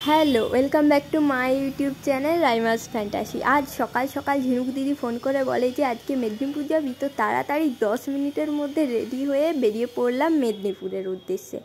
Hello, welcome back to my YouTube channel Raima's fantasy. আজ সকাল সকাল ঝিনুক দিদি ফোন করে বলে যে আজকে মেদিনীপুর যাবি, তো তাড়াতাড়ি 10 মিনিটের মধ্যে রেডি হয়ে বেরিয়ে পড়লাম মেদিনীপুরের উদ্দেশ্যে।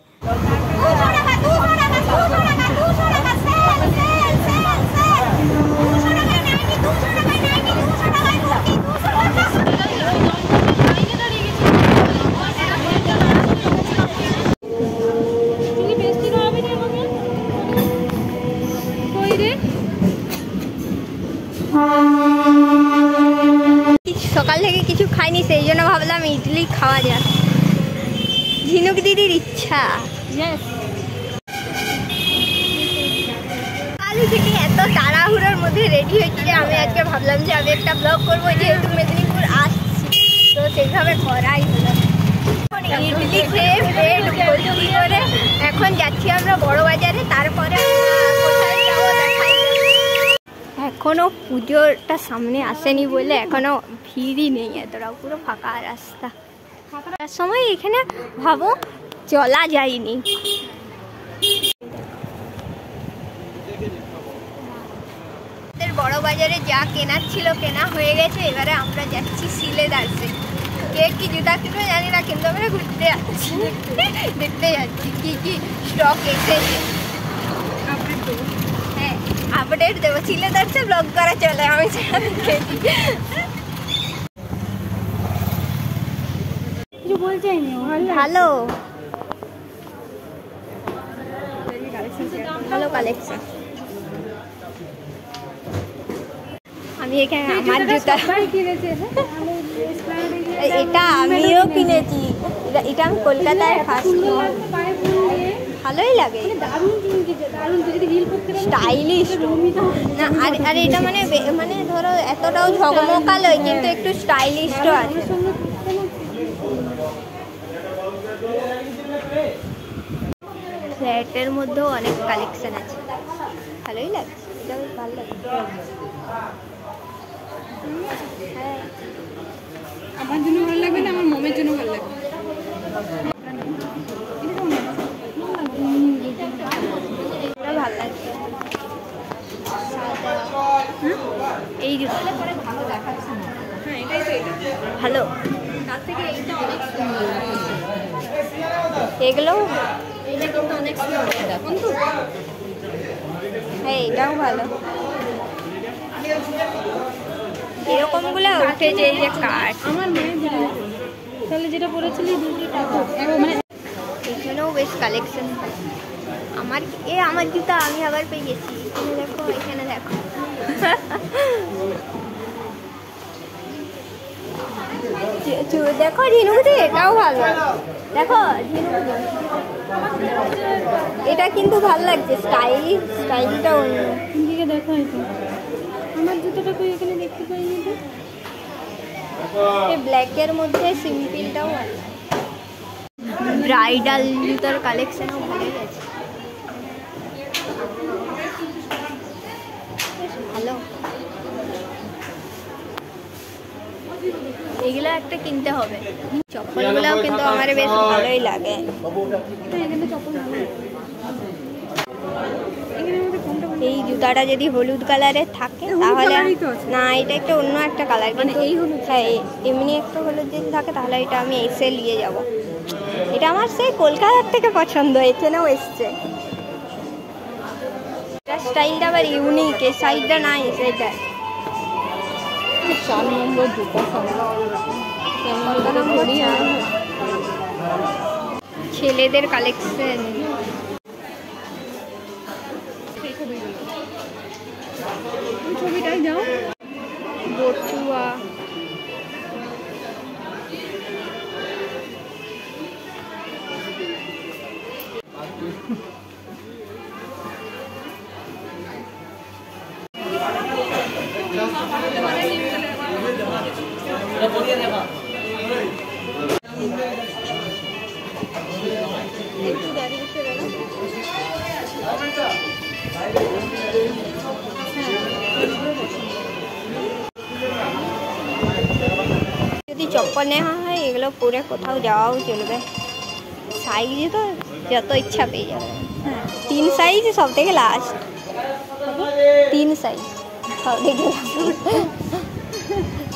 সকাল থেকে কিছু খাইনি, সেই জন্য ভাবলাম ইডলি খাওয়া যাক। ঝিনুক দিদির ইচ্ছা। কাল থেকে এত তাড়াহুড়োর মধ্যে রেডি হয়েছি যে আমি আজকে ভাবলাম যে আমি একটা ব্লগ করবো, যেহেতু মেদিনীপুর আসছি তো সেইভাবে করাই হলো। ইডলি খেয়ে পেট ভর্তি করে এখন যাচ্ছি আমরা বড় বাজারে, তারপরে কোথায় যাবো দেখাই। এখনো পুজোটা সামনে আসেনি বলে এখনো ভিড়ই নেই, এতটা পুরো ফাঁকা রাস্তা। ফাঁকার সময় এখানে ভাবো চলা যায়নি। বড় বাজারে যা কেনার ছিল কেনা হয়ে গেছে, এবারে আমরা যাচ্ছি সিলেদার্সে। কে কি জুতা কিনবে জানি না, কিন্তু আমরা ঘুরতে যাচ্ছি, দেখতে যাচ্ছি কি কি স্টক এসেছে। হ্যাঁ, আপডেট দেবো। সিলেদার্সে ব্লগ করা চলে, আমি সেটা দেখেছি। ভালো ভালো কালেকশন। আমি এখানে আমার জুতা এটা আমিও কিনেছি, এটা আমি কলকাতায় ফার্স্ট। ভালোই লাগে, স্টাইলিশ না। আর এটা মানে মানে ধরো এতটাও ঝকমকালো, কিন্তু একটু স্টাইলিশও আছে। ফ্ল্যাটের মধ্যেও অনেক কালেকশন আছে, ভালোই লাগে। এটা বেশ ভালো লাগে। হ্যাঁ, আমার জন্য ভালো লাগবে না, আমার মমের জন্য ভালো লাগবে। ভালো লাগছে এই জুতোটা পরে ভালো দেখাচ্ছে না। হ্যাঁ, এটাই তো, এটা ভালো। তার থেকে এইটা অনেক সুন্দর। এগুলো এটা কিন্তু অনেক সুন্দর। দেখুন তো, হ্যাঁ এটাও ভালো। এরকমগুলো উঠেছে, এই যে কাঠ। আমার মেয়ে তাহলে যেটা পরেছিলি মানে এখানেও বেশ কালেকশন। আমার জুতা আমি আবার পেয়ে গেছি। এখানে দেখো, এখানে দেখো। দেখো ঝিনুকদি, এটাও ভালো। দেখো ঝিনুকদি, এটা কিন্তু ভালো লাগছে। স্টাইলটা অন্য দিকে দেখা হয়তো। আমার জুতোটা তুই এখানে দেখতে পাইনি তো। এই ব্ল্যাকের মধ্যে সিম্পলটাও ভালো। ব্রাইডাল জুতার কালেকশনও ভালো গেছে, ভালো। এগুলো একটা কিনতে হবে। চপ্পলগুলোও কিন্তু আমার বেশ ভালোই লাগে। এই জুতাটা যদি হলুদ কালারের থাকে তাহলে না, এটা একটা অন্য একটা কালার, মানে এই হলুদ। হ্যাঁ, এমনি একটা হলুদ যদি থাকে তাহলে এটা আমি এসে নিয়ে যাব। এটা আমার সেই কলকাতার থেকে পছন্দ, এখানেও এসছে। এটা স্টাইলটা আবার ইউনিক, এই সাইডটা নাই, সেইটা 4 নম্বর জুতা। ছেলেদের কালেকশন। ছবিটাই যাও। বটুয়া, যদি চপ্পল নেওয়া হয় এগুলো পরে কোথাও যাওয়াও চলবে। সাইজ তো যত ইচ্ছা পেয়ে যাবে। 3 সাইজ সব থেকে লাস্ট। 3 সাইজ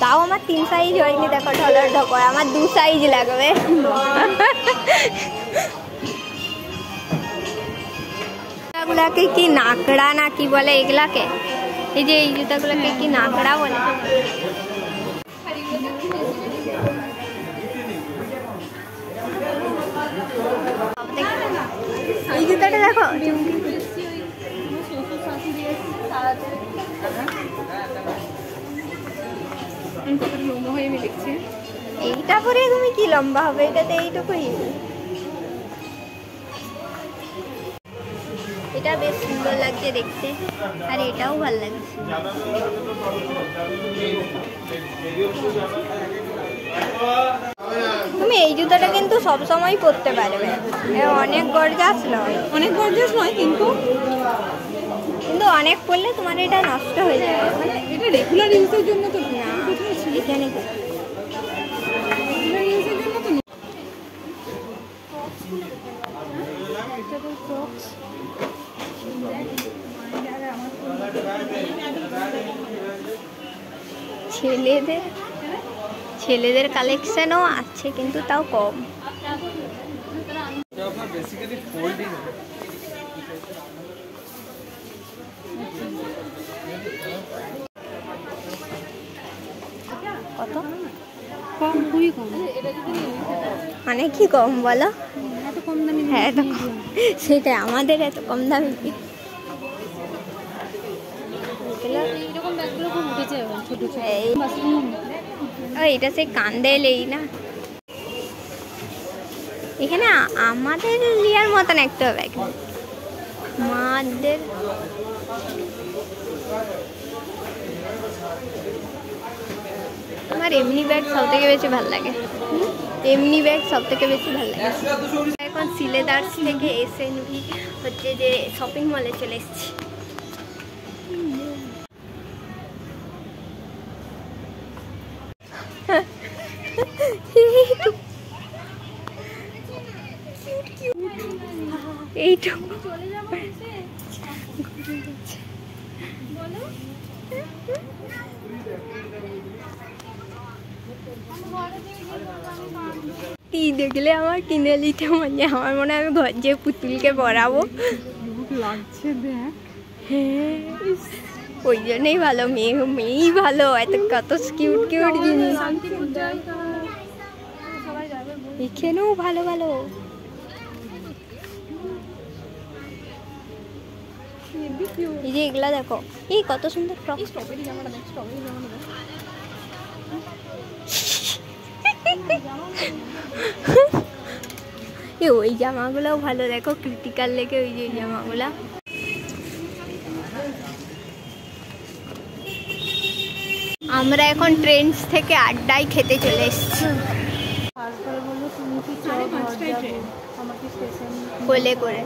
তাও আমার 3 সাইজ হয়নি। দেখো ঢলার ঢকর, আমার 2 সাইজ লাগবে। জুতাগুলাকে কি নাকড়া না কি বলে এগুলাকে? এই যে এই জুতাগুলাকে কি নাকড়া বলে? এই জুতাটা দেখো, এইটা পরে তুমি কি লম্বা হবে? এটাতে এইটুকুই। এটা বেশ সুন্দর লাগছে দেখতে, আর এটাও ভালো লাগছে। তুমি এই জুতাটা কিন্তু সব সময় পরতে পারবে, অনেক গর্জাস নয়, অনেক গর্জাস নয়, কিন্তু অনেক পরলে তোমার এটা নষ্ট হয়ে যাবে। মানে এটা রেগুলার ইউজের জন্য তো না, এখানে রেগুলার ইউজের জন্য তো ছেলেদের কালেকশনও আছে, কিন্তু তাও কম। কত কম, খুবই কম। মানে কি কম বলো? এত কম দামি? হ্যাঁ এত কম, সেটাই আমাদের এত কম দামি। এইরকম ব্যাগগুলো খুব উঠেছে ছোট ছোট। এইটা সেই কান্দেল এই না, এখানে আমাদের লিয়ার মতন একটা ব্যাগ, মাদের। আমার এমনি ব্যাগ সব থেকে বেশি ভালো লাগে, এমনি ব্যাগ সব থেকে বেশি ভালো লাগে। এখন সিলেদার্স থেকে এসএনভি হচ্ছে যে শপিং মলে চলে এসেছি। এইটুকু দেখলে আমার কিনে নিতে মানে আমার মনে হয় আমি ঘর যে পুতুলকে পরাবো লাগছে দেখ। হ্যাঁ, ওই জন্যই ভালো, মেয়েই ভালো, এত কত কিউট কিউট জিনিস এখানেও ভালো ভালো। এই যে এগুলা দেখো, এই কত সুন্দর ফ্রক। স্ট্রবেরি জামাটা দেখ, স্ট্রবেরি জামাটা দেখ। ওই জামাগুলোও ভালো, দেখো ক্রিটিক্যাল লেগে ওই যে জামাগুলা। আমরা এখন ট্রেন্ডস থেকে আড্ডায় খেতে চলে এসেছি। কোলে করে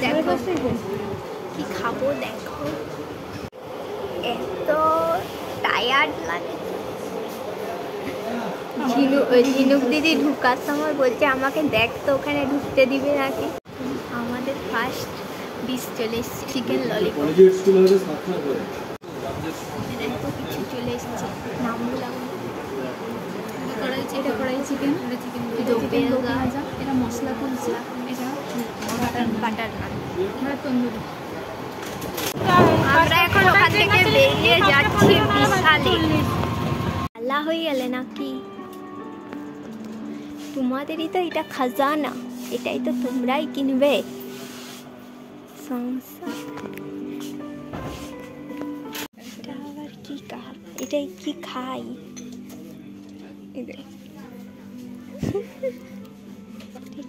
দেখো কি খাবো, দেখো এত টায়ার্ড লাগে। ঝিনুক দিদি ঢুকার সময় বলছে আমাকে দেখ তো ওখানে ঢুকতে দিবে নাকি। আমাদের ফার্স্ট ডিশ চলে এসছে চিকেন ললিপপ। এত কিছু চলে এসছে, নামগুলো এটা কড়াই চিকেন, এটা চিকেন ভাজা, এটা মশলা কুলচা, এটা বাটার নান, এটা তন্দুরি। আমরা এখন ওখান থেকে বেরিয়ে যাচ্ছি বিশালে। আল্লাহ হয়ে গেলে নাকি? তোমাদেরই তো এটা খাজানা, এটাই তো তোমরাই কিনবে। এটা আবার কি এটাই কি খাই?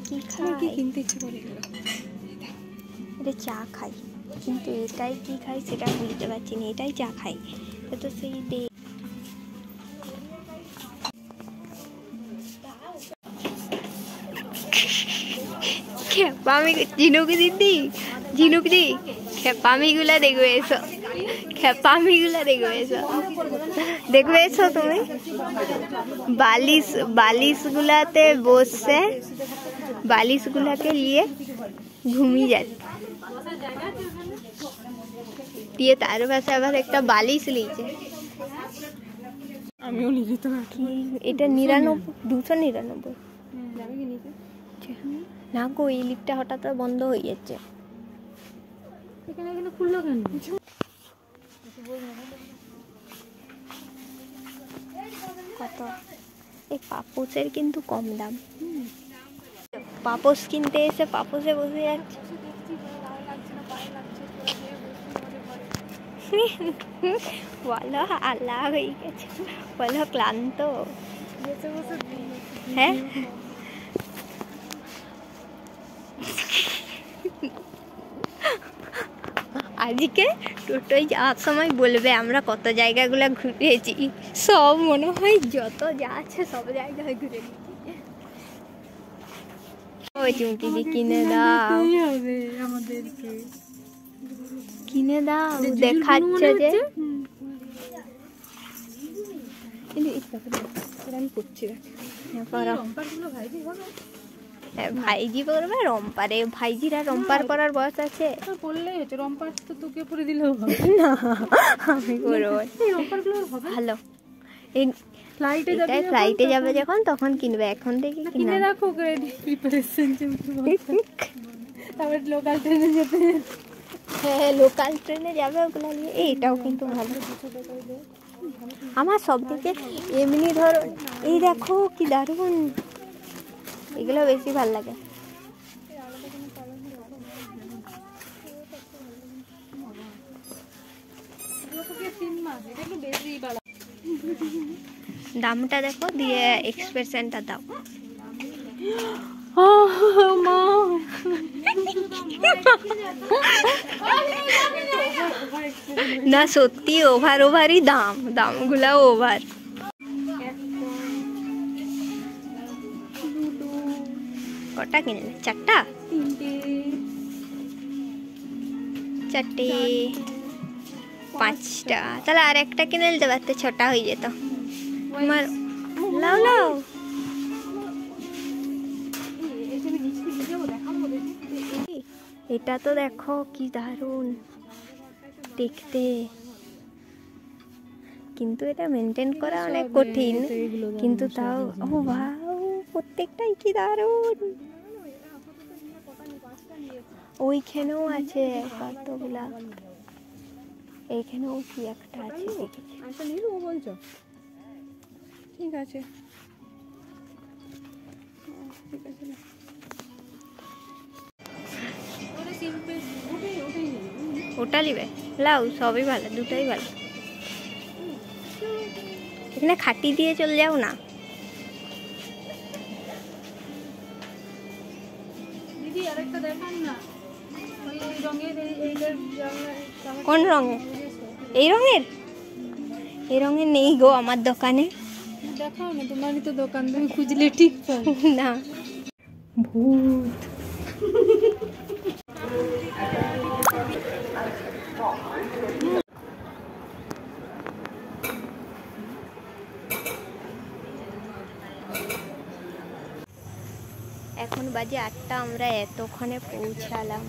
কি খাই কিনতে ইচ্ছে করে, এটা চা খাই, কিন্তু এটাই কি খাই সেটা বুঝতে পারছি না। এটাই চা খাই, তো সেই খেপামি ঝিনুক দিদি, ঝিনুক দি খেপামিগুলা দেখবে এসো, খেপামিগুলা দেখবে এসো, দেখবে এসো তুমি। বালিশগুলাতে বসে বালিশগুলাকে নিয়ে ঘুমিয়ে যাচ্ছে। দিয়ে তার পাশে আবার একটা বালিশ লিয়েছে। আমিও নিয়ে যেতে পারি। এটা 299 যাবে কি নিতে? না গো, এই লিফটটা হঠাৎ বন্ধ হয়ে যাচ্ছে। এখানে খুললো কেন? কত? এই পাপোসের কিন্তু কম দাম। পাপোস কিনতে এসে পাপোসে বসে যাচ্ছে। বলো আল্লাহ হয়ে গেছে, বলো ক্লান্ত। হ্যাঁ, আজকে টোটোয় যাওয়ার সময় বলবে আমরা কত জায়গাগুলো ঘুরেছি, সব মনে হয় যত যা আছে সব জায়গায় ঘুরে নিয়েছি। ওই চুমকিদি কিনে দাও, আমাদেরকে কিনে দাও। দেখাচ্ছে যে আমি করছি। ভাইজি পরবে রম্পারে, ভাইজিরা রম্পার করার বয়স আছে। বললেই হচ্ছে, রম্পার তো তোকে পরে দিলেও হবে। না, আমি করবো। ভালো, এই ফ্লাইটে যাবে যখন তখন কিনবে, এখন থেকে কিনে রাখো প্রিপারেশন। তারপরে লোকাল ট্রেনে যেতে, হ্যাঁ লোকাল ট্রেনে যাবে ওগুলো নিয়ে। এইটাও কিন্তু ভালো। আমার সব থেকে এমনি ধরো, এই দেখো কি দারুণ, এগুলো বেশি ভালো লাগে। দামটা দেখো, দিয়ে এক্সপ্রেশনটা দাও। না সত্যি ওভারই দামগুলা ওভার। কটা কিনলে? 4টা? 4টে 5টা। তাহলে আর একটা কিনে নিতে পারতে, 6টা হয়ে যেত। তোমার লাও এটা তো দেখো কি দারুণ দেখতে, কিন্তু এটা মেনটেন করা অনেক কঠিন, কিন্তু তাও ও ভাও, প্রত্যেকটাই কি দারুণ। ওইখানেও আছে কতগুলা, এইখানেও কি একটা আছে দেখেছি। বলছো ঠিক আছে, ওটা নিবে? লাও, সবই ভালো, দুটোই ভালো। এখানে খাটি দিয়ে চলে যাও না। দিদি আরেকটা দেখান না, ওই রঙের, এইটার কোন রঙের? এই রঙের? এই রঙের নেই গো আমার দোকানে। দেখাও না, তোমারই তো দোকান, তুমি খুঁজলে ঠিক পাবে না। ভূত। এখন বাজে 8টা, আমরা এতক্ষণে পৌঁছালাম।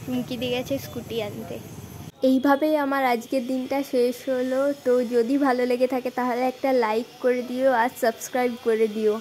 চুমকি দিয়ে গেছে স্কুটি আনতে। এইভাবেই আমার আজকের দিনটা শেষ হলো। তো যদি ভালো লেগে থাকে তাহলে একটা লাইক করে দিও আর সাবস্ক্রাইব করে দিও।